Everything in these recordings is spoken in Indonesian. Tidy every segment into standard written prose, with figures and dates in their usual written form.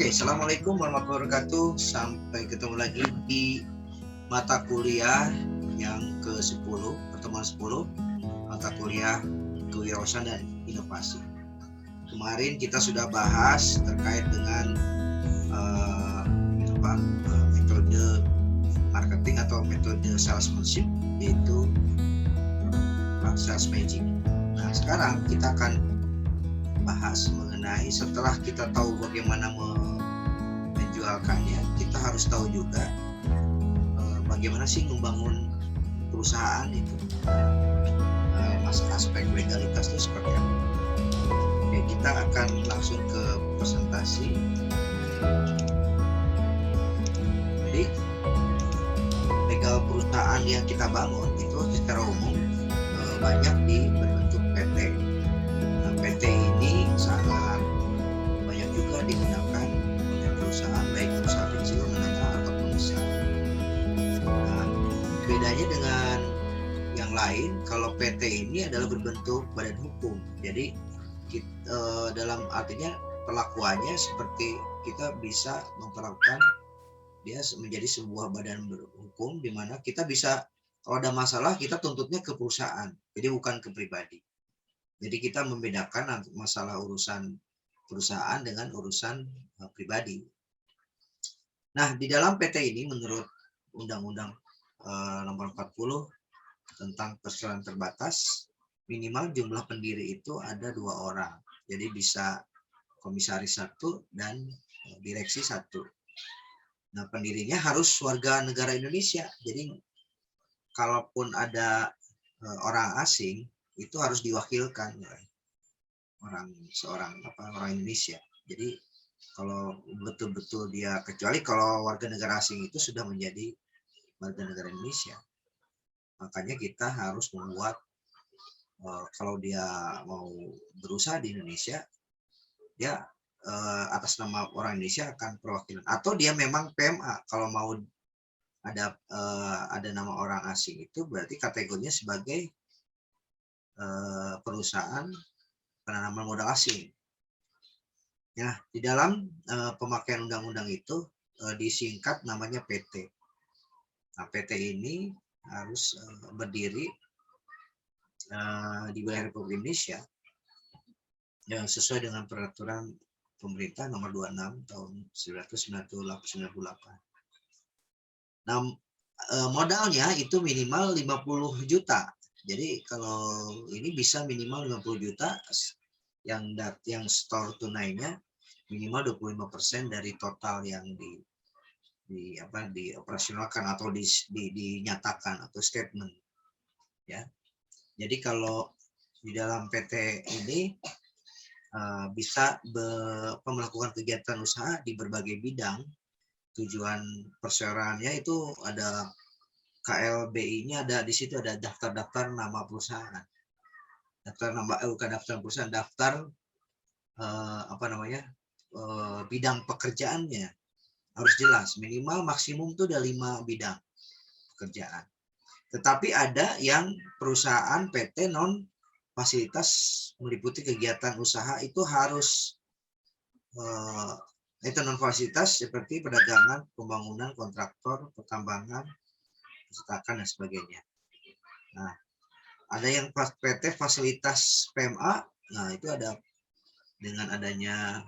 Oke, Assalamualaikum warahmatullahi wabarakatuh. Sampai ketemu lagi di mata kuliah yang ke-10, pertemuan 10, mata kuliah kewirausahaan dan inovasi. Kemarin kita sudah bahas terkait dengan metode marketing atau metode salesmanship, yaitu sales magic. Nah, sekarang kita akan bahas mengenai setelah kita tahu bagaimana menjualkannya, kita harus tahu juga bagaimana sih membangun perusahaan itu, aspek legalitas itu seperti apa. Oke, kita akan langsung ke presentasi. Jadi legal perusahaan yang kita bangun itu secara umum banyak di berbentuk PT. PT ini sangat banyak juga digunakan oleh perusahaan, baik perusahaan kecil, menengah ataupun besar. Nah, bedanya dengan yang lain, kalau PT ini adalah berbentuk badan hukum. Jadi dalam artinya perlakuannya seperti kita bisa memperlakukan dia menjadi sebuah badan berhukum, di mana kita bisa kalau ada masalah kita tuntutnya ke perusahaan, jadi bukan ke pribadi. Jadi kita membedakan masalah urusan perusahaan dengan urusan pribadi. Nah, di dalam PT ini menurut Undang-Undang Nomor 40 tentang perseroan terbatas, minimal jumlah pendiri itu ada 2 orang. Jadi bisa komisaris 1 dan direksi 1. Nah, pendirinya harus warga negara Indonesia. Jadi kalaupun ada orang asing, itu harus diwakilkan oleh orang Indonesia. Jadi kalau betul-betul dia, kecuali kalau warga negara asing itu sudah menjadi warga negara Indonesia, makanya kita harus membuat kalau dia mau berusaha di Indonesia, dia atas nama orang Indonesia akan perwakilan, atau dia memang PMA. Kalau mau ada nama orang asing, itu berarti kategorinya sebagai perusahaan penanaman modal asing. Nah, di dalam pemakaian undang-undang itu disingkat namanya PT. Nah, PT ini harus berdiri di wilayah Republik Indonesia yang sesuai dengan peraturan pemerintah nomor 26 tahun 1998. Nah, modalnya itu minimal 50 juta. Jadi kalau ini bisa minimal 50 juta, yang store tunainya minimal 25% dari total yang dioperasionalkan atau dinyatakan atau statement, ya. Jadi kalau di dalam PT ini bisa melakukan kegiatan usaha di berbagai bidang. Tujuan perseroannya itu ada KLBI-nya, ada di situ, ada daftar-daftar nama perusahaan. Daftar bidang pekerjaannya harus jelas, minimal maksimum itu ada 5 bidang pekerjaan. Tetapi ada yang perusahaan PT non fasilitas meliputi kegiatan usaha, itu harus itu non fasilitas seperti perdagangan, pembangunan, kontraktor, pertambangan, percetakan dan sebagainya. Nah, ada yang PT fasilitas PMA. Nah, itu ada dengan adanya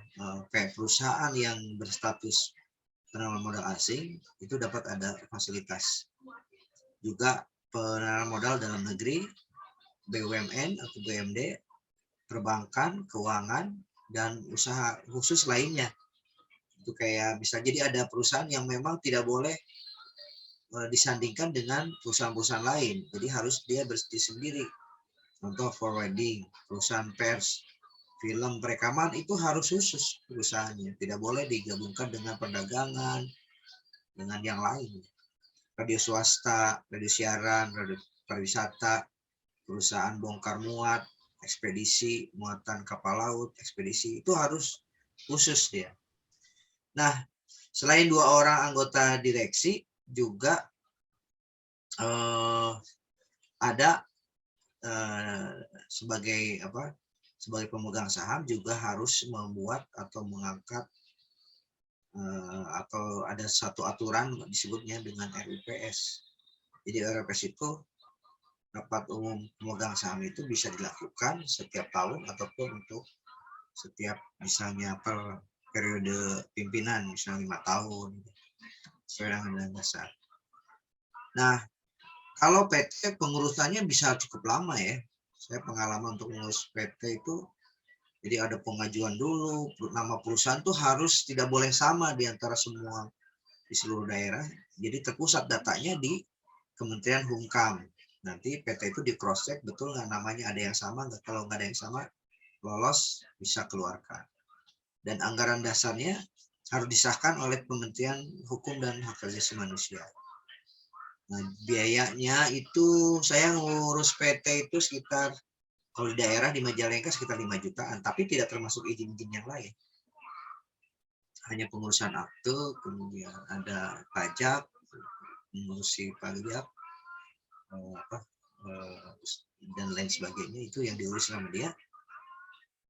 perusahaan yang berstatus penanaman modal asing, itu dapat ada fasilitas. Juga penanaman modal dalam negeri, BUMN atau BUMD, perbankan, keuangan, dan usaha khusus lainnya. Itu kayak bisa jadi ada perusahaan yang memang tidak boleh disandingkan dengan perusahaan-perusahaan lain. Jadi harus dia berdiri sendiri. Contoh forwarding, perusahaan pers, film, perekaman, itu harus khusus perusahaannya. Tidak boleh digabungkan dengan perdagangan, dengan yang lain. Radio swasta, radio siaran, radio pariwisata, perusahaan bongkar muat, ekspedisi, muatan kapal laut, ekspedisi, itu harus khusus dia. Nah, selain 2 orang anggota direksi, juga ada sebagai pemegang saham juga harus membuat atau mengangkat atau ada satu aturan disebutnya dengan RUPS. Jadi RUPS itu rapat umum pemegang saham itu bisa dilakukan setiap tahun ataupun untuk setiap misalnya per periode pimpinan, misalnya 5 tahun sesuai dengan undang dasar. Nah, kalau PT pengurusannya bisa cukup lama ya. Saya pengalaman untuk mengurus PT itu, jadi ada pengajuan dulu, nama perusahaan tuh harus tidak boleh sama di antara semua di seluruh daerah. Jadi terpusat datanya di Kementerian Hukum. Nanti PT itu di cross check betul nggak namanya ada yang sama, nggak, kalau nggak ada yang sama lolos bisa keluarkan. Dan anggaran dasarnya harus disahkan oleh Kementerian Hukum dan Hak Asasi Manusia. Nah, biayanya itu saya ngurus PT itu sekitar, kalau di daerah di Majalengka sekitar 5 jutaan, tapi tidak termasuk izin-izin yang lain. Hanya pengurusan akte, kemudian ada pajak, mengurusi pajak, dan lain sebagainya, itu yang diurus sama dia,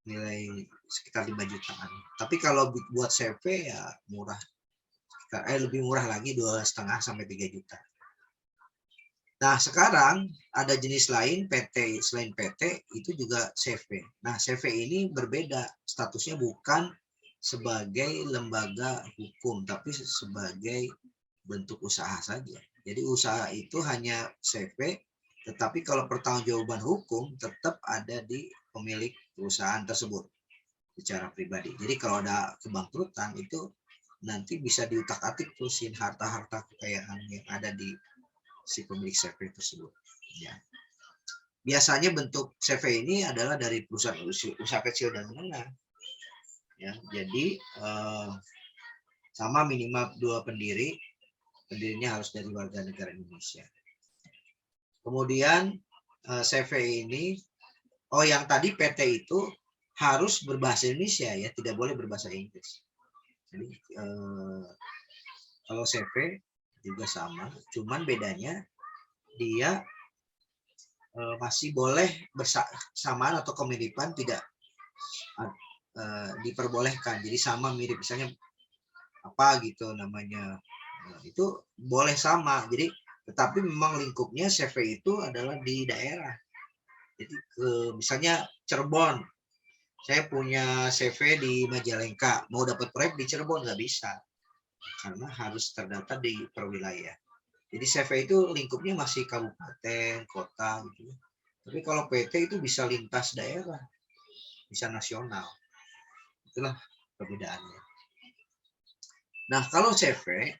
nilai sekitar 5 jutaan. Tapi kalau buat CV ya murah, lebih murah lagi, 2,5 sampai 3 juta. Nah, sekarang ada jenis lain PT, selain PT itu juga CV. Nah, CV ini berbeda, statusnya bukan sebagai lembaga hukum, tapi sebagai bentuk usaha saja. Jadi usaha itu hanya CV, tetapi kalau pertanggungjawaban hukum tetap ada di pemilik perusahaan tersebut secara pribadi. Jadi kalau ada kebangkrutan itu nanti bisa diutak-atik terusin harta-harta kekayaan yang ada di si pemilik CV tersebut. Ya. Biasanya bentuk CV ini adalah dari perusahaan usaha kecil dan menengah. Ya, jadi sama minimal 2 pendirinya harus dari warga negara Indonesia. Kemudian CV ini, yang tadi PT itu harus berbahasa Indonesia ya, tidak boleh berbahasa Inggris. Jadi kalau CV juga sama, cuman bedanya dia masih boleh bersamaan atau kemiripan tidak diperbolehkan. Jadi sama mirip, misalnya apa gitu namanya, itu boleh sama. Jadi tetapi memang lingkupnya CV itu adalah di daerah. Jadi misalnya Cirebon, saya punya CV di Majalengka, mau dapat proyek di Cirebon nggak bisa, karena harus terdata di perwilayah. Jadi CV itu lingkupnya masih kabupaten, kota gitu. Tapi kalau PT itu bisa lintas daerah, bisa nasional. Itulah perbedaannya. Nah, kalau CV,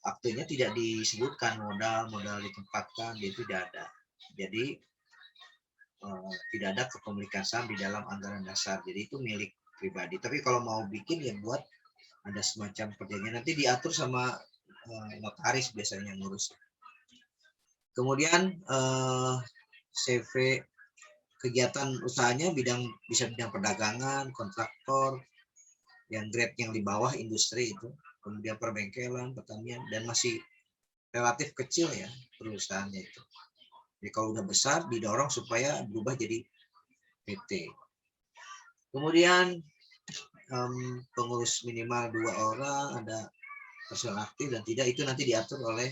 aktenya tidak disebutkan modal ditempatkan, dia tidak ada. Jadi tidak ada kepemilikan saham di dalam anggaran dasar. Jadi itu milik pribadi. Tapi kalau mau bikin ya buat ada semacam perjanjian, nanti diatur sama notaris biasanya ngurus. Kemudian CV kegiatan usahanya bisa bidang perdagangan, kontraktor, yang grade yang di bawah industri itu, kemudian perbengkelan, pertanian, dan masih relatif kecil ya perusahaannya itu. Jadi kalau udah besar didorong supaya berubah jadi PT. Kemudian pengurus minimal 2 orang, ada personil aktif dan tidak, itu nanti diatur oleh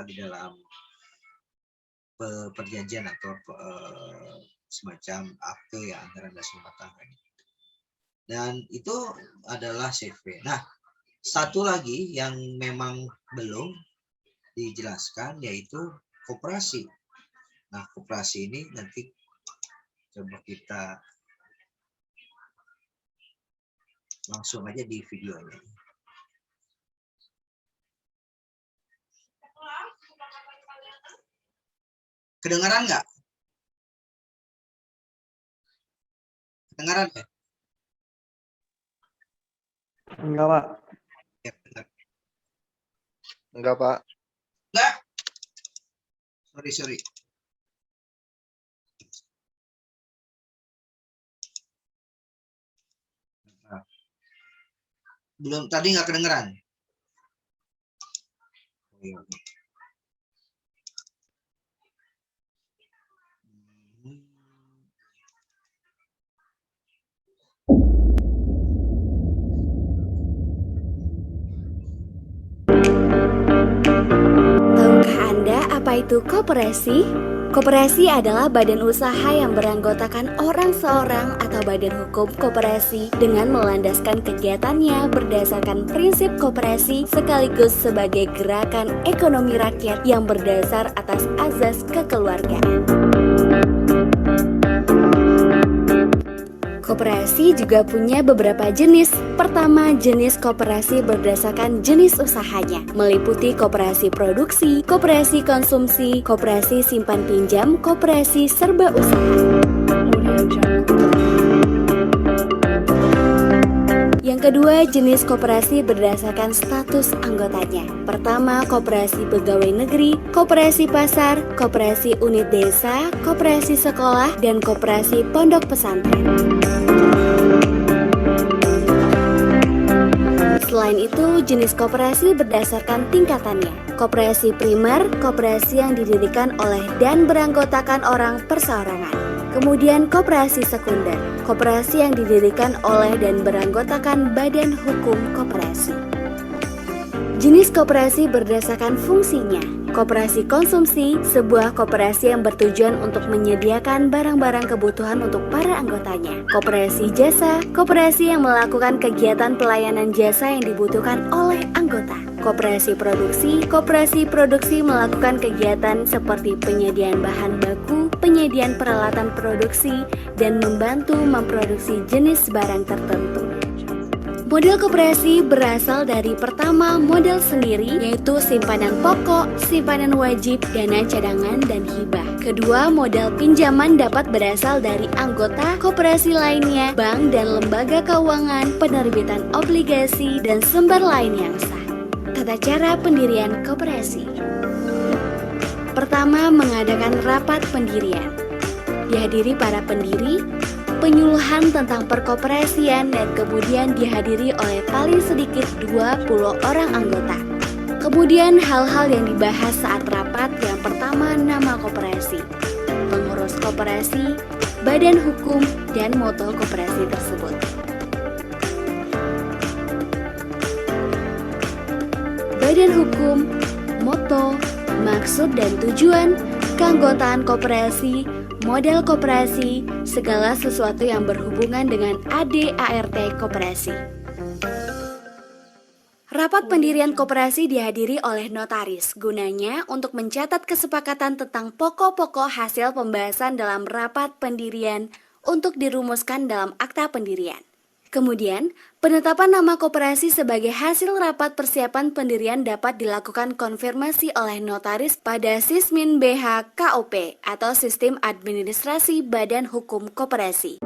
di dalam perjanjian atau semacam akte ya anggaran dasar rumah tangga. Dan itu adalah CV. Nah, satu lagi yang memang belum dijelaskan yaitu koperasi. Nah, koperasi ini nanti coba kita langsung aja di videonya. Kedengaran nggak? Kedengaran ya? Enggak, Pak. Ya, benar. Enggak, Pak. Enggak? Sorry. Nah, belum, tadi nggak kedengeran? Apa itu koperasi? Koperasi adalah badan usaha yang beranggotakan orang seorang atau badan hukum koperasi dengan melandaskan kegiatannya berdasarkan prinsip koperasi sekaligus sebagai gerakan ekonomi rakyat yang berdasar atas azas kekeluargaan. Koperasi juga punya beberapa jenis. Pertama, jenis koperasi berdasarkan jenis usahanya, meliputi koperasi produksi, koperasi konsumsi, koperasi simpan pinjam, koperasi serba usaha. Yang kedua, jenis koperasi berdasarkan status anggotanya. Pertama, koperasi pegawai negeri, koperasi pasar, koperasi unit desa, koperasi sekolah, dan koperasi pondok pesantren. Selain itu, jenis koperasi berdasarkan tingkatannya. Koperasi primer, koperasi yang didirikan oleh dan beranggotakan orang perseorangan. Kemudian koperasi sekunder, koperasi yang didirikan oleh dan beranggotakan badan hukum koperasi. Jenis koperasi berdasarkan fungsinya. Koperasi konsumsi, sebuah koperasi yang bertujuan untuk menyediakan barang-barang kebutuhan untuk para anggotanya. Koperasi jasa, koperasi yang melakukan kegiatan pelayanan jasa yang dibutuhkan oleh anggota. Koperasi produksi melakukan kegiatan seperti penyediaan bahan baku, penyediaan peralatan produksi, dan membantu memproduksi jenis barang tertentu. Model koperasi berasal dari pertama model sendiri, yaitu simpanan pokok, simpanan wajib, dana cadangan, dan hibah. Kedua, model pinjaman dapat berasal dari anggota koperasi lainnya, bank dan lembaga keuangan, penerbitan obligasi, dan sumber lain yang sah. Tata cara pendirian koperasi. Pertama, mengadakan rapat pendirian. Dihadiri para pendiri, penyuluhan tentang perkoperasian, dan kemudian dihadiri oleh paling sedikit 20 orang anggota. Kemudian hal-hal yang dibahas saat rapat, yang pertama nama koperasi, pengurus koperasi, badan hukum, dan moto koperasi tersebut. Badan hukum, moto, maksud dan tujuan, keanggotaan koperasi, model koperasi, segala sesuatu yang berhubungan dengan ADART koperasi. Rapat pendirian koperasi dihadiri oleh notaris, gunanya untuk mencatat kesepakatan tentang pokok-pokok hasil pembahasan dalam rapat pendirian untuk dirumuskan dalam akta pendirian. Kemudian, penetapan nama koperasi sebagai hasil rapat persiapan pendirian dapat dilakukan konfirmasi oleh notaris pada Sismin BH KOP atau Sistem Administrasi Badan Hukum Koperasi.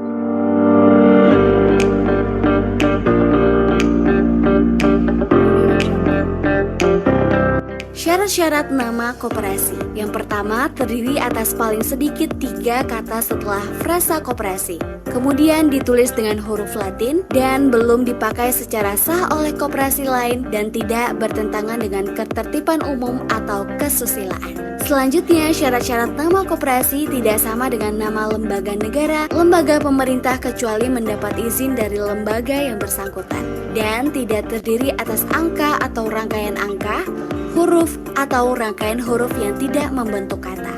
Syarat-syarat nama koperasi. Yang pertama, terdiri atas paling sedikit 3 kata setelah frasa koperasi. Kemudian ditulis dengan huruf Latin dan belum dipakai secara sah oleh koperasi lain dan tidak bertentangan dengan ketertiban umum atau kesusilaan. Selanjutnya, syarat-syarat nama koperasi tidak sama dengan nama lembaga negara, lembaga pemerintah kecuali mendapat izin dari lembaga yang bersangkutan, dan tidak terdiri atas angka atau rangkaian angka, huruf atau rangkaian huruf yang tidak membentuk kata.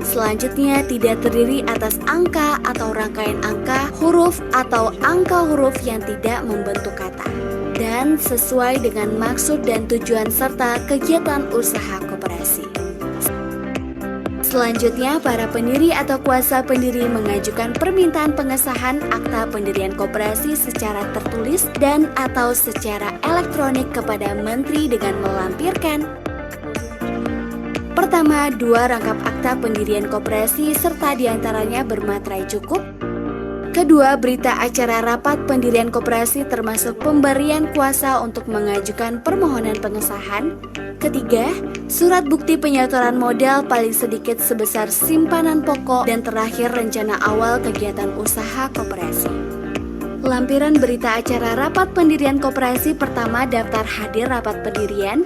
Selanjutnya, tidak terdiri atas angka atau rangkaian angka, huruf atau angka huruf yang tidak membentuk kata, dan sesuai dengan maksud dan tujuan serta kegiatan usaha koperasi. Selanjutnya, para pendiri atau kuasa pendiri mengajukan permintaan pengesahan akta pendirian koperasi secara tertulis dan atau secara elektronik kepada Menteri dengan melampirkan: pertama, 2 rangkap akta pendirian koperasi serta diantaranya bermaterai cukup. Kedua, berita acara rapat pendirian koperasi termasuk pemberian kuasa untuk mengajukan permohonan pengesahan. Ketiga, surat bukti penyetoran modal paling sedikit sebesar simpanan pokok. Dan terakhir, rencana awal kegiatan usaha koperasi. Lampiran berita acara rapat pendirian koperasi: pertama, daftar hadir rapat pendirian.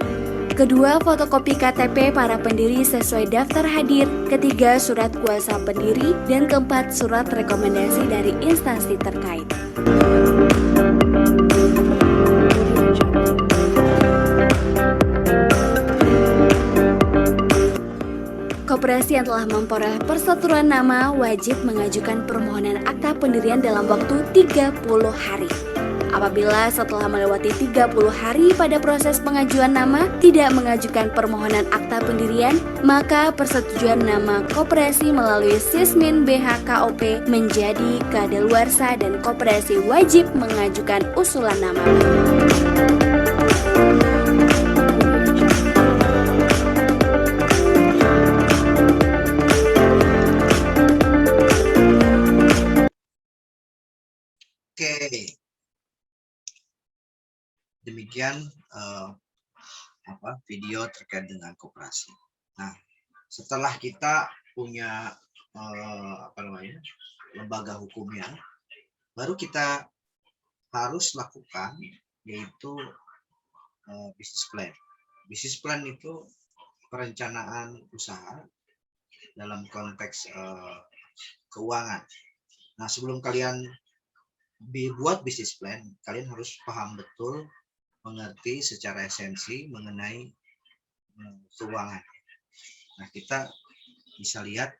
Kedua, fotokopi KTP para pendiri sesuai daftar hadir. Ketiga, surat kuasa pendiri. Dan keempat, surat rekomendasi dari instansi terkait. koperasi yang telah memperoleh persetujuan nama wajib mengajukan permohonan akta pendirian dalam waktu 30 hari. Apabila setelah melewati 30 hari pada proses pengajuan nama tidak mengajukan permohonan akta pendirian, maka persetujuan nama koperasi melalui Sismin BHKOP menjadi kadaluarsa dan koperasi wajib mengajukan usulan nama. Oke. Demikian video terkait dengan koperasi. Nah, setelah kita punya lembaga hukumnya, baru kita harus lakukan yaitu bisnis plan. Bisnis plan itu perencanaan usaha dalam konteks keuangan. Nah, sebelum kalian dibuat bisnis plan, kalian harus paham betul, mengerti secara esensi mengenai keuangan. Nah, kita bisa lihat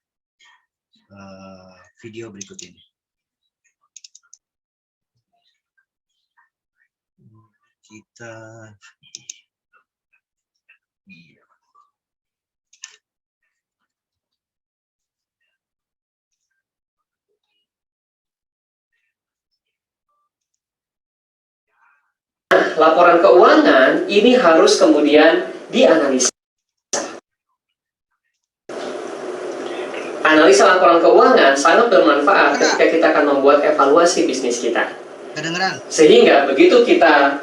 video berikut ini. Laporan keuangan ini harus kemudian dianalisa. Analisa laporan keuangan sangat bermanfaat ketika kita akan membuat evaluasi bisnis kita. Kedengeran? Sehingga begitu kita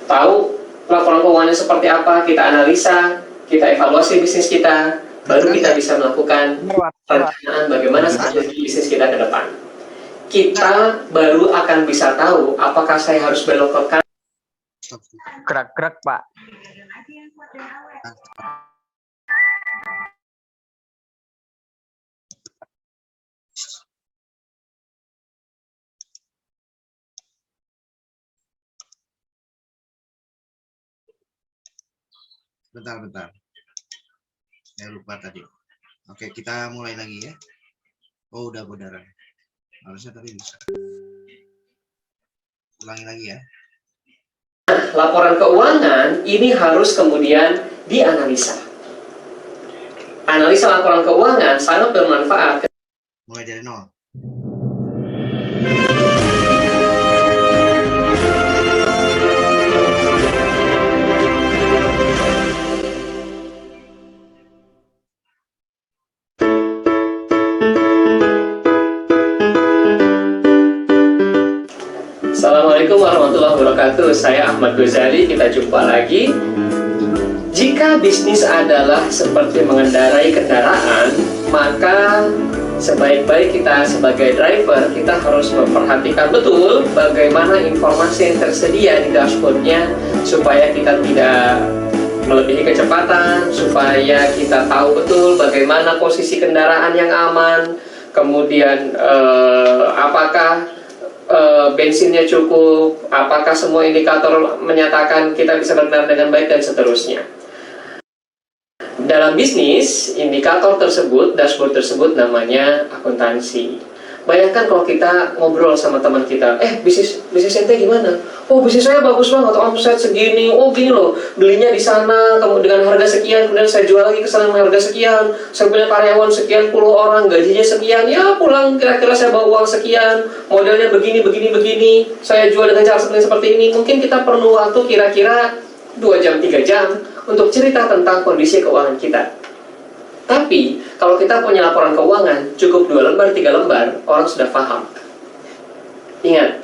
tahu laporan keuangannya seperti apa, kita analisa, kita evaluasi bisnis kita, baru kita bisa melakukan perencanaan bagaimana strategi bisnis kita ke depan. Kita baru akan bisa tahu apakah saya harus belok ke kanan. Gerak-gerak, Pak. Bentar. Saya lupa tadi. Oke, kita mulai lagi ya. Oh, udah beneran. Harusnya tadi bisa. Ulangi lagi ya. Laporan keuangan ini harus kemudian dianalisa. Analisa laporan keuangan sangat bermanfaat. Mulai dari nol. Assalamualaikum warahmatullahi wabarakatuh. Saya Ahmad Ghazali. Kita jumpa lagi. Jika bisnis adalah seperti mengendarai kendaraan, maka sebaik-baik kita sebagai driver, kita harus memperhatikan betul bagaimana informasi yang tersedia di dashboardnya supaya kita tidak melebihi kecepatan, supaya kita tahu betul bagaimana posisi kendaraan yang aman, kemudian apakah bensinnya cukup, apakah semua indikator menyatakan kita bisa berjalan dengan baik, dan seterusnya. Dalam bisnis, indikator tersebut, dashboard tersebut namanya akuntansi. Bayangkan kalau kita ngobrol sama teman kita, bisnis ente gimana? Oh, bisnis saya bagus banget, omset segini, oh gini loh, belinya di sana, kemudian dengan harga sekian, kemudian saya jual lagi ke sana dengan harga sekian, saya punya karyawan sekian puluh orang, gajinya sekian, ya pulang kira-kira saya bawa uang sekian, modelnya begini, saya jual dengan cara seperti ini. Mungkin kita perlu waktu kira-kira 2 jam, 3 jam untuk cerita tentang kondisi keuangan kita. Tapi, kalau kita punya laporan keuangan, cukup 2 lembar, 3 lembar, orang sudah paham. Ingat,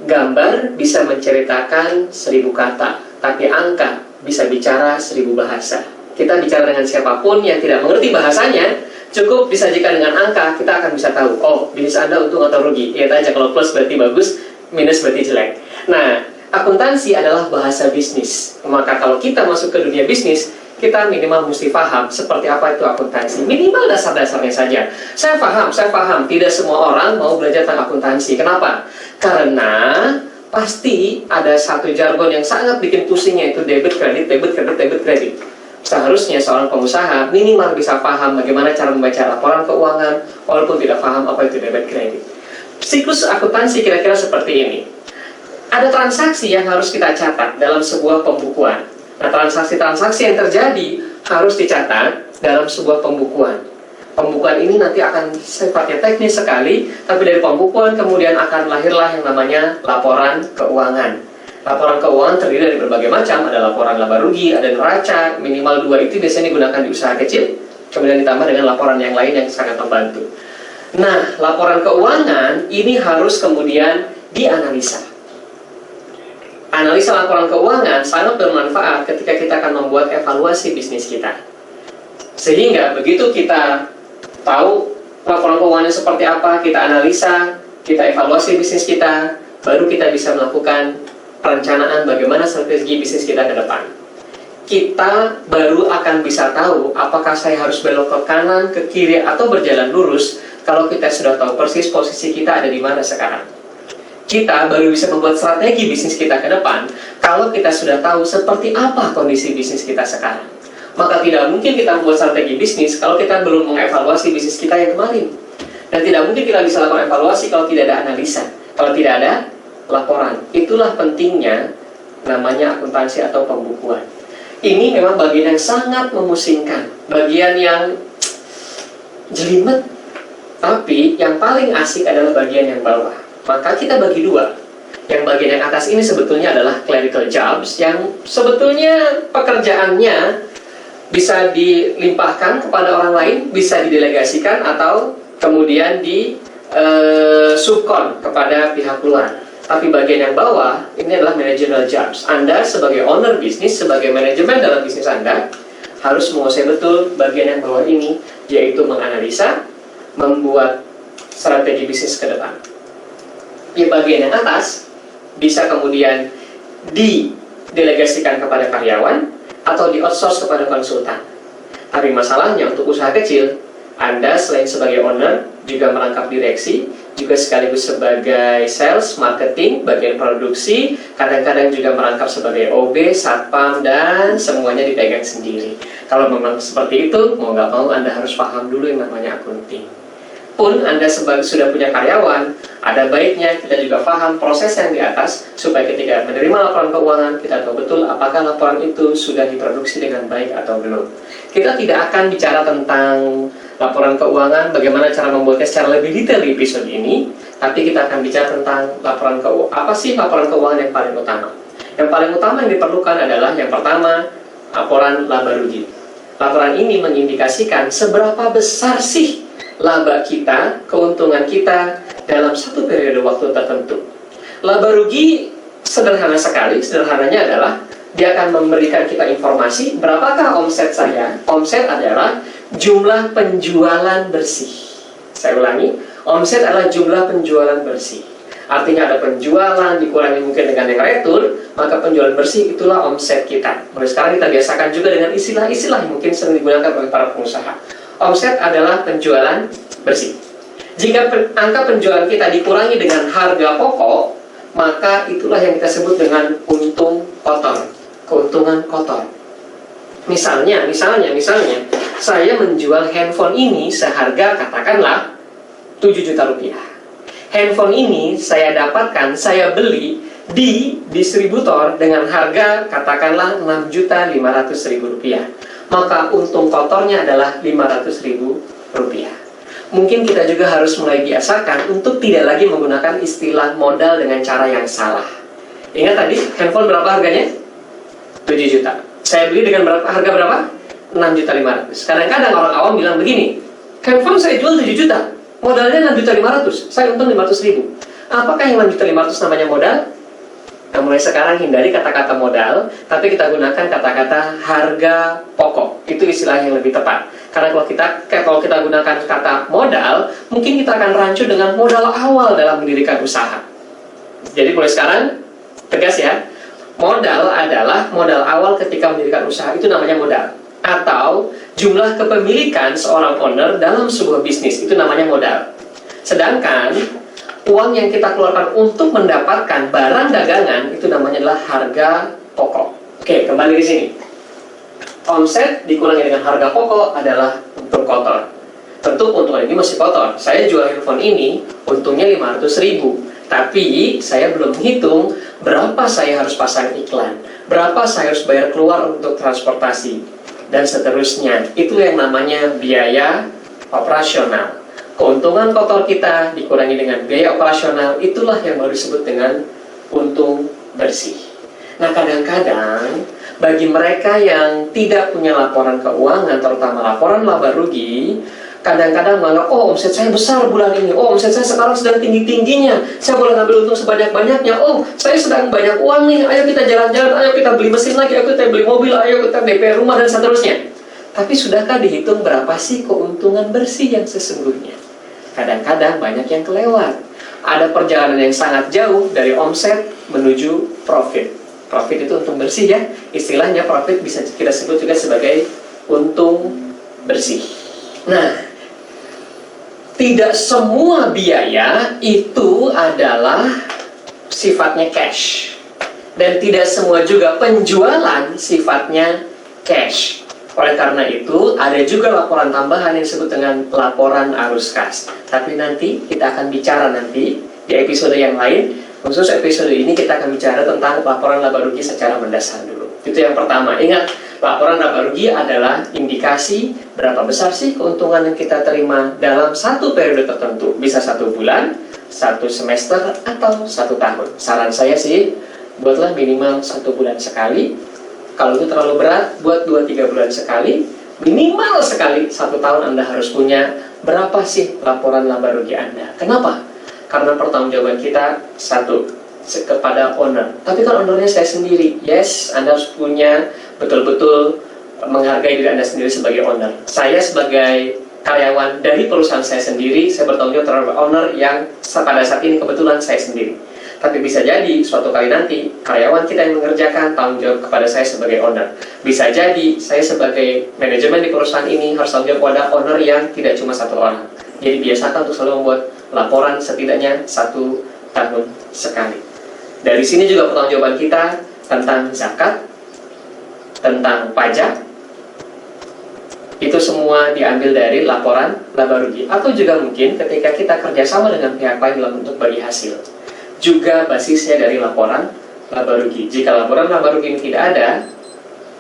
gambar bisa menceritakan 1000 kata, tapi angka bisa bicara 1000 bahasa. Kita bicara dengan siapapun yang tidak mengerti bahasanya, cukup disajikan dengan angka, kita akan bisa tahu, oh, bisnis Anda untung atau rugi. Lihat aja, kalau plus berarti bagus, minus berarti jelek. Nah, akuntansi adalah bahasa bisnis. Maka kalau kita masuk ke dunia bisnis, kita minimal mesti paham seperti apa itu akuntansi. Minimal dasar-dasarnya saja. Saya paham. Tidak semua orang mau belajar tentang akuntansi. Kenapa? Karena pasti ada satu jargon yang sangat bikin pusing, yaitu debit, kredit. Seharusnya seorang pengusaha minimal bisa paham bagaimana cara membaca laporan keuangan, walaupun tidak paham apa itu debit kredit. Siklus akuntansi kira-kira seperti ini. Ada transaksi yang harus kita catat dalam sebuah pembukuan. Nah, transaksi-transaksi yang terjadi harus dicatat dalam sebuah pembukuan. Pembukuan ini nanti akan sifatnya teknis sekali, tapi dari pembukuan kemudian akan lahirlah yang namanya laporan keuangan. Laporan keuangan terdiri dari berbagai macam, ada laporan laba rugi, ada neraca, minimal 2 itu biasanya digunakan di usaha kecil, kemudian ditambah dengan laporan yang lain yang sangat membantu. Nah, laporan keuangan ini harus kemudian dianalisa. Analisa laporan keuangan sangat bermanfaat ketika kita akan membuat evaluasi bisnis kita. Sehingga begitu kita tahu laporan keuangannya seperti apa, kita analisa, kita evaluasi bisnis kita, baru kita bisa melakukan perencanaan bagaimana strategi bisnis kita ke depan. Kita baru akan bisa tahu apakah saya harus belok ke kanan, ke kiri, atau berjalan lurus kalau kita sudah tahu persis posisi kita ada di mana sekarang. Kita baru bisa membuat strategi bisnis kita ke depan kalau kita sudah tahu seperti apa kondisi bisnis kita sekarang. Maka tidak mungkin kita membuat strategi bisnis kalau kita belum mengevaluasi bisnis kita yang kemarin. Dan tidak mungkin kita bisa lakukan evaluasi kalau tidak ada analisa, kalau tidak ada laporan. Itulah pentingnya namanya akuntansi atau pembukuan. Ini memang bagian yang sangat memusingkan, bagian yang jelimet, tapi yang paling asik adalah bagian yang bawah. Maka kita bagi dua. Yang bagian yang atas ini sebetulnya adalah clerical jobs, yang sebetulnya pekerjaannya bisa dilimpahkan kepada orang lain, bisa didelegasikan, atau kemudian di subkon kepada pihak luar. Tapi bagian yang bawah, ini adalah managerial jobs. Anda sebagai owner bisnis, sebagai manajemen dalam bisnis Anda, harus menguasai betul bagian yang bawah ini, yaitu menganalisa, membuat strategi bisnis ke depan. Di bagian yang atas, bisa kemudian didelegasikan kepada karyawan, atau di-outsource kepada konsultan. Tapi masalahnya untuk usaha kecil, Anda selain sebagai owner, juga merangkap direksi, juga sekaligus sebagai sales, marketing, bagian produksi, kadang-kadang juga merangkap sebagai OB, satpam, dan semuanya dipegang sendiri. Kalau memang seperti itu, mau nggak mau Anda harus paham dulu yang namanya accounting. Pun Anda sudah punya karyawan, ada baiknya kita juga paham proses yang di atas, supaya ketika menerima laporan keuangan, kita tahu betul apakah laporan itu sudah diproduksi dengan baik atau belum. Kita tidak akan bicara tentang laporan keuangan, bagaimana cara membuatnya secara lebih detail di episode ini, tapi kita akan bicara tentang laporan keuangan. Apa sih laporan keuangan yang paling utama? Yang paling utama yang diperlukan adalah yang pertama, laporan laba rugi. Laporan ini mengindikasikan seberapa besar sih laba kita, keuntungan kita dalam satu periode waktu tertentu. Laba rugi sederhana sekali, sederhananya adalah dia akan memberikan kita informasi berapakah omset saya. Omset adalah jumlah penjualan bersih. Saya ulangi, omset adalah jumlah penjualan bersih. Artinya ada penjualan dikurangi mungkin dengan yang retur, maka penjualan bersih itulah omset kita. Mulai sekarang kita biasakan juga dengan istilah-istilah yang mungkin sering digunakan oleh para pengusaha. Omset adalah penjualan bersih. Jika angka penjualan kita dikurangi dengan harga pokok, maka itulah yang kita sebut dengan untung kotor, keuntungan kotor. Misalnya, saya menjual handphone ini seharga katakanlah 7 juta rupiah. Handphone ini saya dapatkan, saya beli di distributor dengan harga katakanlah 6.500.000 rupiah. Maka untung kotornya adalah 500.000 rupiah. Mungkin kita juga harus mulai biasakan untuk tidak lagi menggunakan istilah modal dengan cara yang salah. Ingat tadi, handphone berapa harganya? 7 juta. Saya beli dengan harga berapa? 6.500.000. Kadang-kadang orang awam bilang begini, handphone saya jual 7 juta, modalnya 6.500.000, saya untung 500.000. Apakah yang 6.500.000 namanya modal? Nah, mulai sekarang hindari kata-kata modal, tapi kita gunakan kata-kata harga pokok. Itu istilah yang lebih tepat. Karena kalau kita gunakan kata modal, mungkin kita akan rancu dengan modal awal dalam mendirikan usaha. Jadi mulai sekarang tegas ya, modal adalah modal awal ketika mendirikan usaha, itu namanya modal. Atau jumlah kepemilikan seorang owner dalam sebuah bisnis, itu namanya modal. Sedangkan uang yang kita keluarkan untuk mendapatkan barang dagangan, itu namanya adalah harga pokok. Oke, kembali di sini. omset dikurangi dengan harga pokok adalah untung kotor. Tentu keuntungan ini masih kotor. Saya jual handphone ini untungnya 500.000, tapi saya belum hitung berapa saya harus pasang iklan, berapa saya harus bayar keluar untuk transportasi, dan seterusnya. Itu yang namanya biaya operasional. Keuntungan kotor kita dikurangi dengan biaya operasional, itulah yang baru disebut dengan untung bersih. Nah, kadang-kadang bagi mereka yang tidak punya laporan keuangan, terutama laporan laba rugi, kadang-kadang menganggap, oh omset saya besar bulan ini, oh omset saya sekarang sedang tinggi-tingginya, saya boleh ngambil untung sebanyak-banyaknya, oh saya sedang banyak uang nih, ayo kita jalan-jalan, ayo kita beli mesin lagi, ayo kita beli mobil, ayo kita DP rumah, dan seterusnya. Tapi sudahkah dihitung berapa sih keuntungan bersih yang sesungguhnya? Kadang-kadang banyak yang kelewat. Ada perjalanan yang sangat jauh dari omset menuju profit. Profit itu untung bersih ya. Istilahnya profit bisa kita sebut juga sebagai untung bersih. Nah, tidak semua biaya itu adalah sifatnya cash. Dan tidak semua juga penjualan sifatnya cash. Oleh karena itu, ada juga laporan tambahan yang disebut dengan laporan arus kas. Tapi nanti kita akan bicara nanti di episode yang lain. Khusus episode ini kita akan bicara tentang laporan laba rugi secara mendasar dulu. Itu yang pertama. Ingat, laporan laba rugi adalah indikasi berapa besar sih keuntungan yang kita terima dalam satu periode tertentu. Bisa 1 bulan, 1 semester, atau 1 tahun. Saran saya sih, buatlah minimal 1 bulan sekali. Kalau itu terlalu berat, buat 2-3 bulan sekali. Minimal sekali 1 tahun Anda harus punya berapa sih laporan laba rugi Anda. Kenapa? Karena pertanggungjawaban kita satu, kepada owner. Tapi kan ownernya saya sendiri. Yes, Anda harus punya betul-betul menghargai diri Anda sendiri sebagai owner. Saya sebagai karyawan dari perusahaan saya sendiri, saya bertanggung jawab terhadap owner yang pada saat ini kebetulan saya sendiri. Tapi bisa jadi suatu kali nanti karyawan kita yang mengerjakan, tanggung jawab kepada saya sebagai owner. Bisa jadi saya sebagai manajemen di perusahaan ini harus tanggung jawab kepada owner yang tidak cuma 1 orang. Jadi biasakan untuk selalu membuat laporan setidaknya 1 tahun sekali. Dari sini juga pertanggungjawaban kita tentang zakat, tentang pajak, itu semua diambil dari laporan laba rugi. Atau juga mungkin ketika kita kerjasama dengan pihak lain dalam bentuk bagi hasil, juga basisnya dari laporan laba rugi. Jika laporan laba rugi ini tidak ada,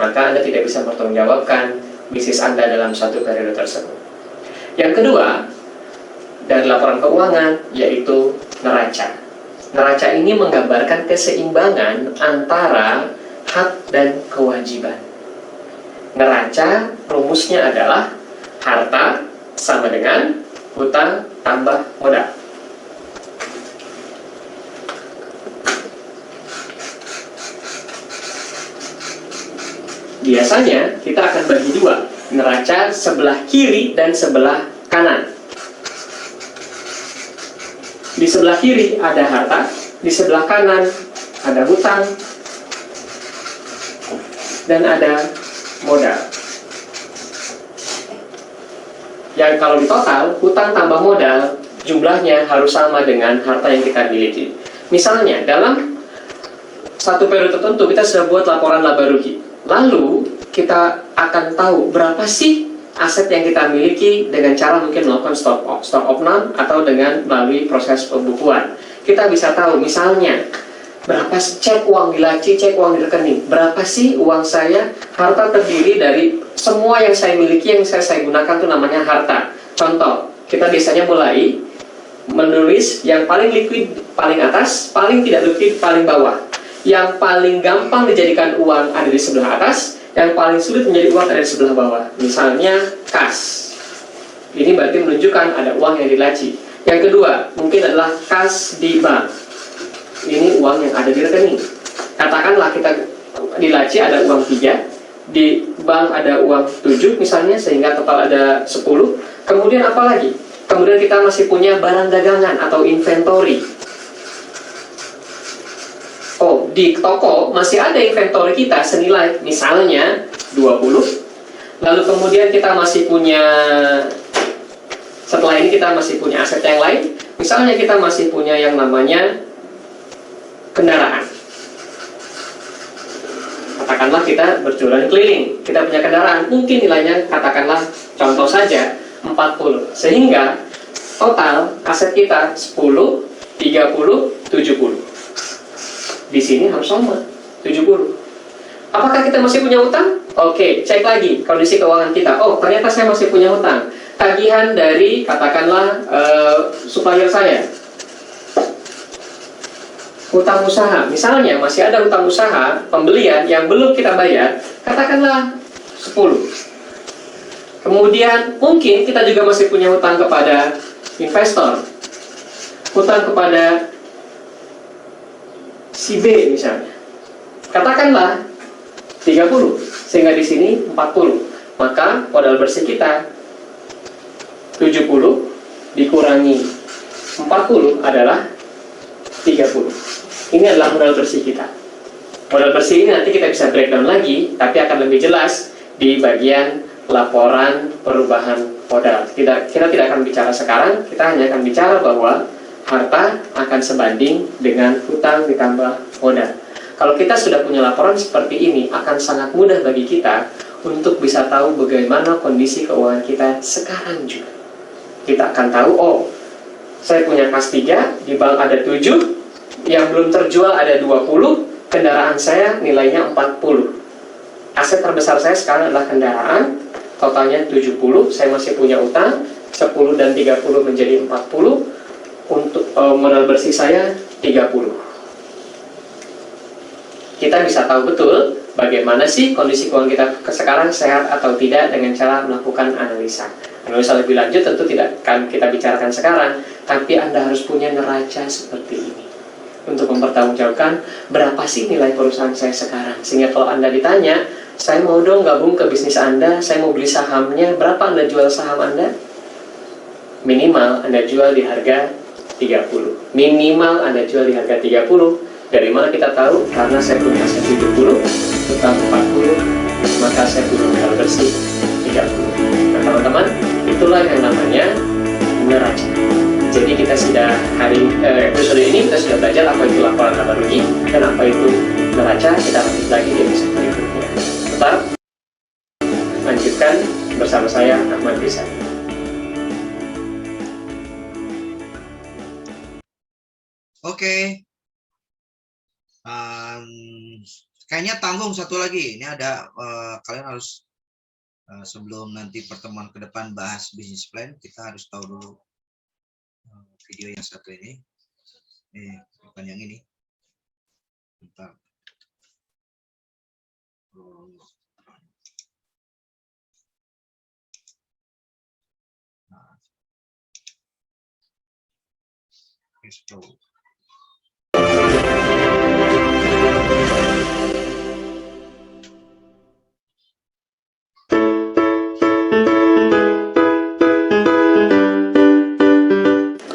maka Anda tidak bisa mempertanggungjawabkan bisnis Anda dalam satu periode tersebut. Yang kedua, dari laporan keuangan, yaitu neraca. Neraca ini menggambarkan keseimbangan antara hak dan kewajiban. Neraca rumusnya adalah harta sama dengan hutang tambah modal. Biasanya kita akan bagi 2, neraca sebelah kiri dan sebelah kanan. Di sebelah kiri ada harta, di sebelah kanan ada hutang, dan ada modal. Yang kalau di total, hutang tambah modal, jumlahnya harus sama dengan harta yang kita miliki. Misalnya, dalam satu periode tertentu kita sudah buat laporan laba rugi. Lalu, kita akan tahu berapa sih aset yang kita miliki dengan cara mungkin melakukan stock opnam atau dengan melalui proses pembukuan. Kita bisa tahu misalnya berapa cek uang di laci, cek uang di rekening, berapa sih uang saya, harta terdiri dari semua yang saya miliki, yang saya gunakan itu namanya harta. Contoh, kita biasanya mulai menulis yang paling liquid paling atas, paling tidak liquid paling bawah. Yang paling gampang dijadikan uang ada di sebelah atas, yang paling sulit menjadi uang ada di sebelah bawah. Misalnya kas. Ini berarti menunjukkan ada uang yang di laci. Yang kedua, mungkin adalah kas di bank. Ini uang yang ada di rekening. Katakanlah kita di laci ada uang 3, di bank ada uang 7 misalnya, sehingga total ada 10. Kemudian apa lagi? Kemudian kita masih punya barang dagangan atau inventory. Oh, di toko masih ada inventory kita senilai misalnya 20. Lalu kemudian kita masih punya, setelah ini kita masih punya aset yang lain. Misalnya kita masih punya yang namanya kendaraan. Katakanlah kita berjualan keliling, kita punya kendaraan, mungkin nilainya katakanlah contoh saja 40. Sehingga total aset kita 10, 30, 70. Di sini harus sama, 70. Apakah kita masih punya utang? Oke, cek lagi kondisi keuangan kita. Oh, ternyata saya masih punya utang. Tagihan dari katakanlah supplier saya. Utang usaha, misalnya masih ada utang usaha pembelian yang belum kita bayar, katakanlah 10. Kemudian mungkin kita juga masih punya utang kepada investor, utang kepada si B misalnya, katakanlah 30, sehingga di sini 40. Maka modal bersih kita 70 dikurangi 40 adalah 30. Ini adalah modal bersih kita. Modal bersih ini nanti kita bisa breakdown lagi, tapi akan lebih jelas di bagian laporan perubahan modal. Kita tidak akan bicara sekarang, kita hanya akan bicara bahwa harta akan sebanding dengan hutang ditambah modal. Kalau kita sudah punya laporan seperti ini, akan sangat mudah bagi kita untuk bisa tahu bagaimana kondisi keuangan kita sekarang juga. Kita akan tahu, oh, saya punya kas 3, di bank ada 7, yang belum terjual ada 20, kendaraan saya nilainya 40. Aset terbesar saya sekarang adalah kendaraan, totalnya 70, saya masih punya utang, 10 dan 30 menjadi 40, untuk modal bersih saya 30. Kita bisa tahu betul bagaimana sih kondisi keuangan kita sekarang sehat atau tidak dengan cara melakukan analisa. Analisa lebih lanjut tentu tidak akan kita bicarakan sekarang, tapi Anda harus punya neraca seperti ini untuk mempertanggungjawabkan berapa sih nilai perusahaan saya sekarang. Sehingga kalau Anda ditanya, saya mau dong gabung ke bisnis Anda, saya mau beli sahamnya, berapa Anda jual saham Anda? Minimal Anda jual di harga 30. Minimal Anda jual di harga 30. Dari mana kita tahu? Karena saya punya aset 70, utang 40, maka saya punya modal bersih 30. Nah teman-teman, itulah yang namanya neraca. Jadi kita sudah episode ini kita sudah belajar apa itu laporan laba rugi dan apa itu neraca. Kita lanjut lagi di episode berikutnya. Tetap lanjutkan bersama saya Ahmad Rizal. Oke. Kayaknya tanggung satu lagi. Ini ada kalian harus sebelum nanti pertemuan ke depan bahas bisnis plan, kita harus tahu dulu video yang satu ini. Bukan yang ini. Bentar. Nah. Cash flow.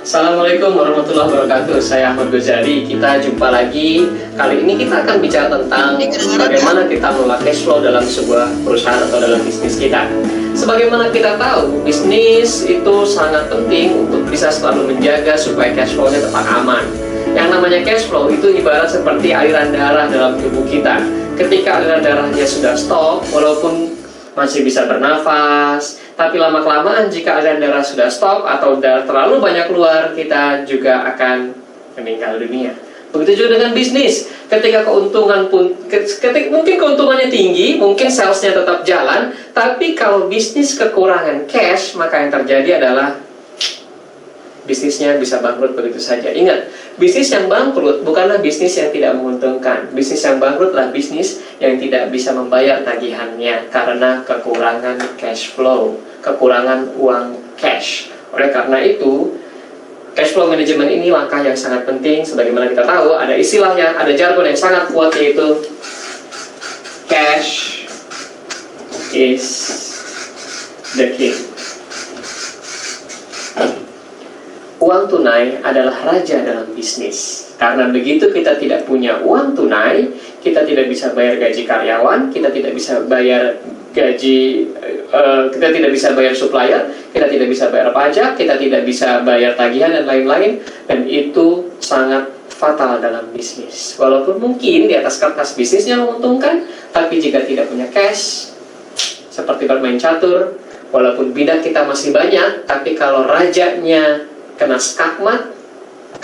Assalamualaikum warahmatullahi wabarakatuh. Saya Ahmad Ghazali. Kita jumpa lagi. Kali ini kita akan bicara tentang bagaimana kita mengelola cash flow dalam sebuah perusahaan atau dalam bisnis kita. Sebagaimana kita tahu, bisnis itu sangat penting untuk bisa selalu menjaga supaya cash flow-nya tetap aman. Yang namanya cash flow itu ibarat seperti aliran darah dalam tubuh kita. Ketika aliran darahnya sudah stop, walaupun masih bisa bernafas, tapi lama-kelamaan jika aliran darah sudah stop atau darah terlalu banyak keluar, kita juga akan meninggal dunia. Begitu juga dengan bisnis. Ketika keuntungan pun, mungkin keuntungannya tinggi, mungkin salesnya tetap jalan, tapi kalau bisnis kekurangan cash, maka yang terjadi adalah bisnisnya bisa bangkrut begitu saja. Ingat, bisnis yang bangkrut bukanlah bisnis yang tidak menguntungkan. Bisnis yang bangkrut adalah bisnis yang tidak bisa membayar tagihannya karena kekurangan cash flow, kekurangan uang cash. Oleh karena itu, cash flow management ini langkah yang sangat penting. Sebagaimana kita tahu, ada istilahnya, ada jargon yang sangat kuat, yaitu cash is the king. Uang tunai adalah raja dalam bisnis. Karena begitu kita tidak punya uang tunai, kita tidak bisa bayar gaji karyawan, kita tidak bisa bayar gaji, kita tidak bisa bayar supplier, kita tidak bisa bayar pajak, kita tidak bisa bayar tagihan dan lain-lain. Dan itu sangat fatal dalam bisnis. Walaupun mungkin di atas kertas bisnisnya menguntungkan, tapi jika tidak punya cash, seperti bermain catur, walaupun bidak kita masih banyak, tapi kalau rajanya kena skakmat,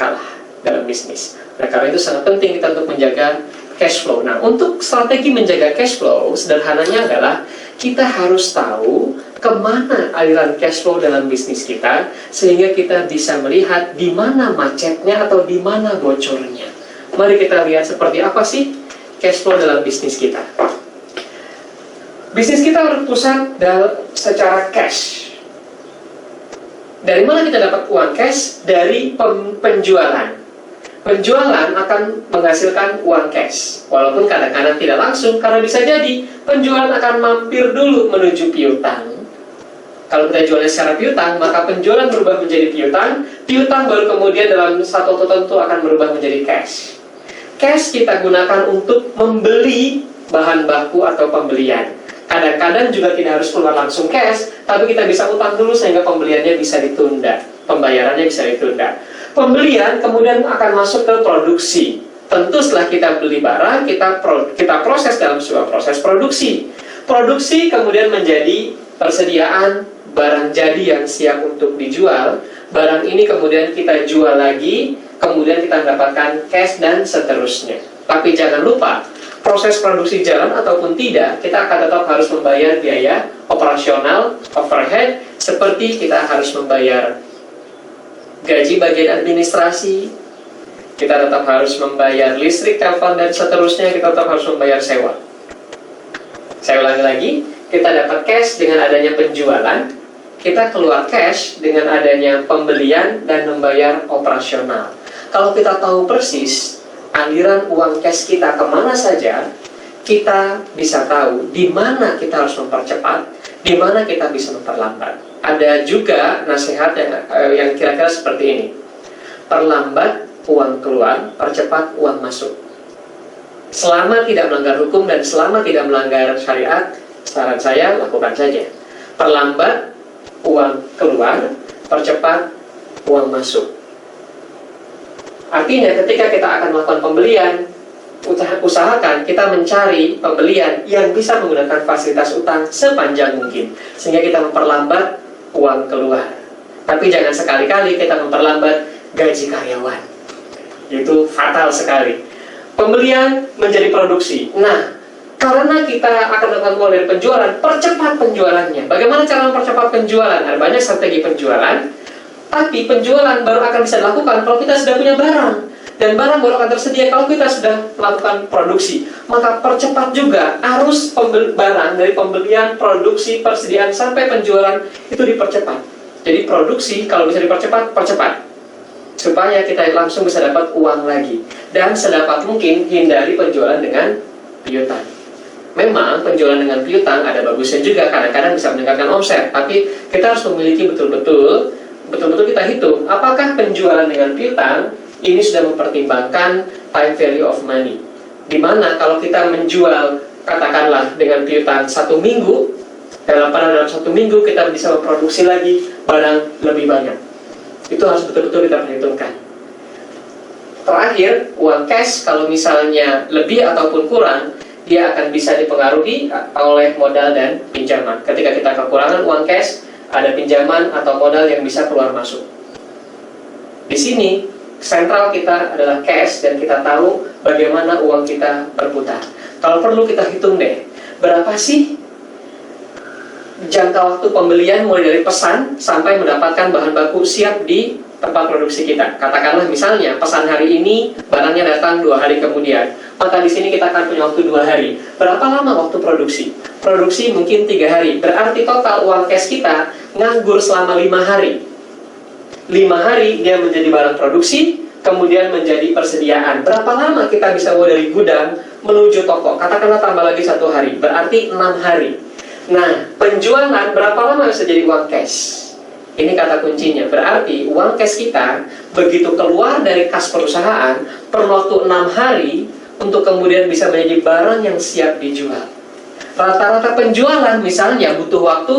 kalah dalam bisnis. Nah, karena itu sangat penting kita untuk menjaga cash flow. Nah, untuk strategi menjaga cash flow, sederhananya adalah kita harus tahu kemana aliran cash flow dalam bisnis kita, sehingga kita bisa melihat di mana macetnya atau di mana bocornya. Mari kita lihat seperti apa sih cash flow dalam bisnis kita. Bisnis kita berpusat secara cash. Dari mana kita dapat uang cash? Dari penjualan. Penjualan akan menghasilkan uang cash. Walaupun kadang-kadang tidak langsung, karena bisa jadi penjualan akan mampir dulu menuju piutang. Kalau kita jualnya secara piutang, maka penjualan berubah menjadi piutang. Piutang baru kemudian dalam satu waktu tertentu akan berubah menjadi cash. Cash kita gunakan untuk membeli bahan baku atau pembelian. Kadang-kadang juga tidak harus keluar langsung cash, tapi kita bisa utang dulu sehingga pembeliannya bisa ditunda, pembayarannya bisa ditunda. Pembelian kemudian akan masuk ke produksi. Tentu setelah kita beli barang, kita proses dalam sebuah proses produksi. Produksi kemudian menjadi persediaan barang jadi yang siap untuk dijual. Barang ini kemudian kita jual lagi, kemudian kita mendapatkan cash dan seterusnya. Tapi jangan lupa, proses produksi jalan ataupun tidak, kita akan tetap harus membayar biaya operasional, overhead, seperti kita harus membayar gaji bagian administrasi, kita tetap harus membayar listrik, telepon, dan seterusnya, kita tetap harus membayar sewa. Saya ulangi lagi, kita dapat cash dengan adanya penjualan, kita keluar cash dengan adanya pembelian dan membayar operasional. Kalau kita tahu persis aliran uang cash kita kemana saja, kita bisa tahu di mana kita harus mempercepat, di mana kita bisa memperlambat. Ada juga nasihat yang kira-kira seperti ini: perlambat uang keluar, percepat uang masuk. Selama tidak melanggar hukum dan selama tidak melanggar syariat, saran saya lakukan saja. Perlambat uang keluar, percepat uang masuk. Artinya ketika kita akan melakukan pembelian, usahakan kita mencari pembelian yang bisa menggunakan fasilitas utang sepanjang mungkin, sehingga kita memperlambat uang keluar. Tapi jangan sekali-kali kita memperlambat gaji karyawan. Itu fatal sekali. Pembelian menjadi produksi. Nah, karena kita akan melakukan uang dari penjualan, percepat penjualannya. Bagaimana cara mempercepat penjualan? Ada banyak strategi penjualan, tapi penjualan baru akan bisa dilakukan kalau kita sudah punya barang. Dan barang baru akan tersedia kalau kita sudah melakukan produksi. Maka percepat juga arus barang dari pembelian, produksi, persediaan, sampai penjualan itu dipercepat. Jadi produksi kalau bisa dipercepat, percepat, supaya kita langsung bisa dapat uang lagi. Dan sedapat mungkin hindari penjualan dengan piutang. Memang penjualan dengan piutang ada bagusnya juga, kadang-kadang bisa meningkatkan omset. Tapi kita harus memiliki betul-betul kita hitung apakah penjualan dengan piutang ini sudah mempertimbangkan time value of money. Dimana kalau kita menjual katakanlah dengan piutang 1 minggu, dalam 1 minggu kita bisa memproduksi lagi barang lebih banyak. Itu harus betul-betul kita perhitungkan. Terakhir, uang cash kalau misalnya lebih ataupun kurang, dia akan bisa dipengaruhi oleh modal dan pinjaman. Ketika kita kekurangan uang cash, ada pinjaman atau modal yang bisa keluar masuk. Di sini sentral kita adalah cash, dan kita tahu bagaimana uang kita berputar. Kalau perlu kita hitung deh, berapa sih jangka waktu pembelian mulai dari pesan sampai mendapatkan bahan baku siap di tempat produksi kita. Katakanlah misalnya pesan hari ini, barangnya datang 2 hari kemudian. Maka di sini kita akan punya waktu 2 hari. Berapa lama waktu produksi? Produksi mungkin 3 hari. Berarti total uang cash kita nganggur selama 5 hari. 5 hari dia menjadi barang produksi, kemudian menjadi persediaan. Berapa lama kita bisa bawa dari gudang menuju toko? Katakanlah tambah lagi 1 hari, berarti 6 hari. Nah, penjualan berapa lama bisa jadi uang cash? Ini kata kuncinya. Berarti uang cash kita begitu keluar dari kas perusahaan perlu waktu 6 hari untuk kemudian bisa menjadi barang yang siap dijual. Rata-rata penjualan misalnya butuh waktu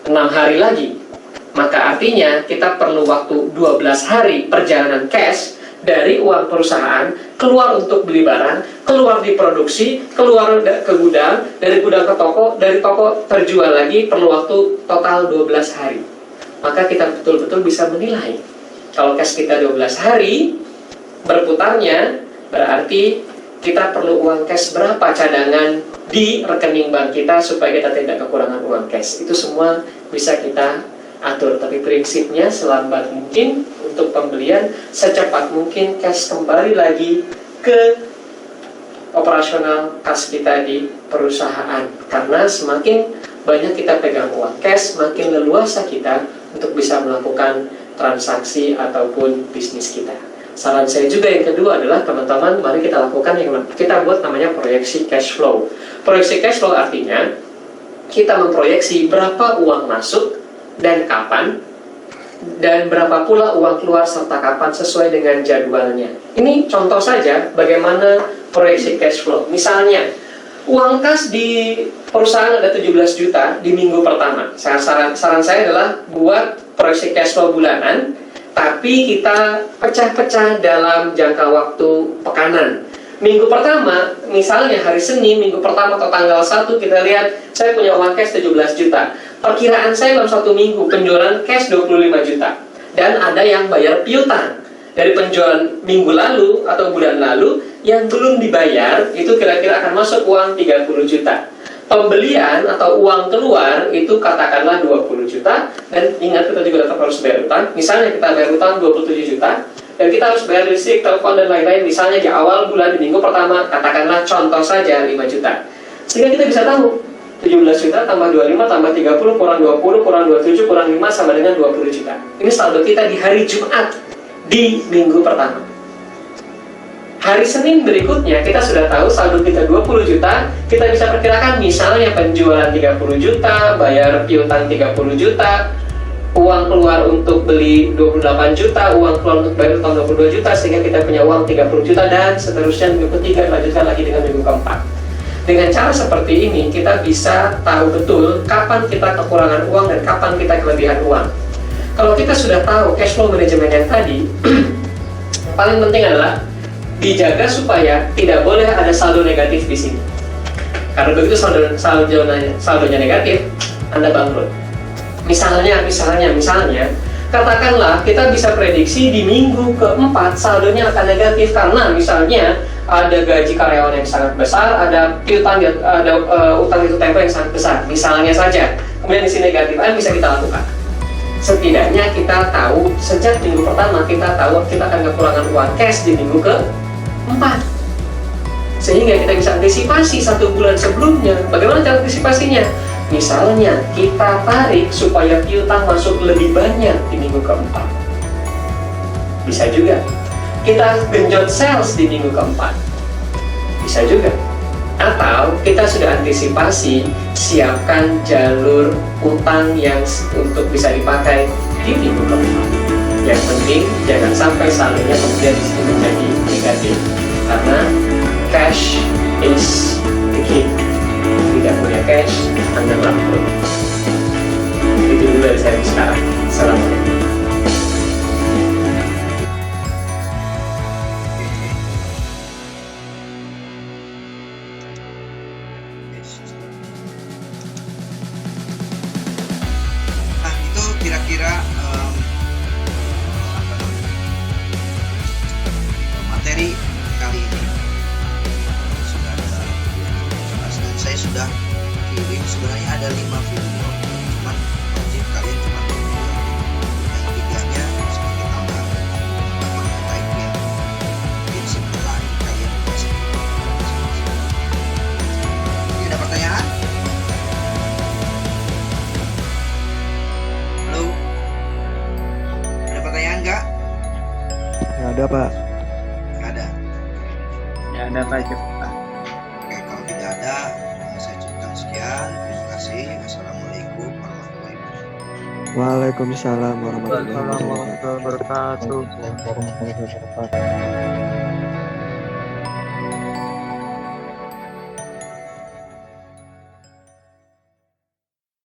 6 hari lagi. Maka artinya kita perlu waktu 12 hari perjalanan cash dari uang perusahaan, keluar untuk beli barang, keluar diproduksi, keluar ke gudang, dari gudang ke toko, dari toko terjual lagi, perlu waktu total 12 hari. Maka kita betul-betul bisa menilai. Kalau cash kita 12 hari berputarnya, berarti kita perlu uang cash berapa cadangan di rekening bank kita supaya kita tidak kekurangan uang cash. Itu semua bisa kita atur, tapi prinsipnya selambat mungkin untuk pembelian, secepat mungkin cash kembali lagi ke operasional kas kita di perusahaan. Karena semakin banyak kita pegang uang cash, semakin leluasa kita untuk bisa melakukan transaksi ataupun bisnis kita. Saran saya juga yang kedua adalah teman-teman, mari kita lakukan yang kita buat namanya proyeksi cash flow. Proyeksi cash flow artinya kita memproyeksi berapa uang masuk dan kapan, dan berapa pula uang keluar serta kapan sesuai dengan jadwalnya. Ini contoh saja bagaimana proyeksi cash flow. Misalnya, uang kas di perusahaan ada 17 juta di minggu pertama. Saran saya adalah buat proyeksi cash flow bulanan, tapi kita pecah-pecah dalam jangka waktu pekanan. Minggu pertama, misalnya hari Senin, minggu pertama atau tanggal 1, kita lihat saya punya uang cash 17 juta. Perkiraan saya dalam 1 minggu penjualan cash 25 juta. Dan ada yang bayar piutang dari penjualan minggu lalu atau bulan lalu yang belum dibayar, itu kira-kira akan masuk uang 30 juta. Pembelian atau uang keluar itu katakanlah 20 juta. Dan ingat, kita juga tetap harus bayar utang. Misalnya kita bayar utang 27 juta, dan kita harus bayar listrik, telepon, dan lain-lain. Misalnya di awal bulan, di minggu pertama, katakanlah contoh saja 5 juta. Sehingga kita bisa tahu 17 juta tambah 25 tambah 30 kurang 20 kurang 27 kurang 5 sama dengan 20 juta. Ini saldo kita di hari Jumat di minggu pertama. Hari Senin berikutnya kita sudah tahu saldo kita 20 juta. Kita bisa perkirakan misalnya penjualan 30 juta, bayar piutang 30 juta, uang keluar untuk beli 28 juta, uang keluar untuk bayar utang 22 juta, sehingga kita punya uang 30 juta, dan seterusnya minggu ketiga, lanjutkan lagi dengan minggu keempat. Dengan cara seperti ini, kita bisa tahu betul kapan kita kekurangan uang dan kapan kita kelebihan uang. Kalau kita sudah tahu cash flow manajemen yang tadi, paling penting adalah dijaga supaya tidak boleh ada saldo negatif di sini. Karena begitu saldonya negatif, Anda bangkrut. Misalnya, katakanlah kita bisa prediksi di minggu keempat saldonya akan negatif karena misalnya ada gaji karyawan yang sangat besar, ada piutang, ada utang itu tempo yang sangat besar, misalnya saja. Kemudian di sini negatif, apa yang bisa kita lakukan? Setidaknya kita tahu sejak minggu pertama, kita tahu kita akan kekurangan uang cash di minggu keempat, sehingga kita bisa antisipasi 1 bulan sebelumnya. Bagaimana cara antisipasinya? Misalnya kita tarik supaya piutang masuk lebih banyak di minggu keempat. Bisa juga kita genjot sales di minggu keempat. Bisa juga. Atau kita sudah antisipasi, siapkan jalur utang yang untuk bisa dipakai di minggu keempat. Yang penting jangan sampai saldonya kemudian di sini menjadi negatif, karena cash is the key. Tidak punya cash, Anda bangkrut. Itu dulu dari saya sekarang. Assalamualaikum. Nah, itu kira-kira materi kali ini sudah ada. Saya sudah kirim, sebenarnya ada 5 video, cuman wajib kalian cuma nonton yang 3-nya sebagai tambahan baik yang mungkin sebulan kalian bisa. Ada pertanyaan? Halo? Ada pertanyaan nggak? Nggak ada, Pak. Nggak ada. Ya ada Pak. Oke, kalau tidak ada, saya cukupkan sekian. Terima kasih. Assalamualaikum warahmatullahi wabarakatuh. Waalaikumsalam warahmatullahi Assalamualaikum warahmatullahi wabarakatuh. wabarakatuh.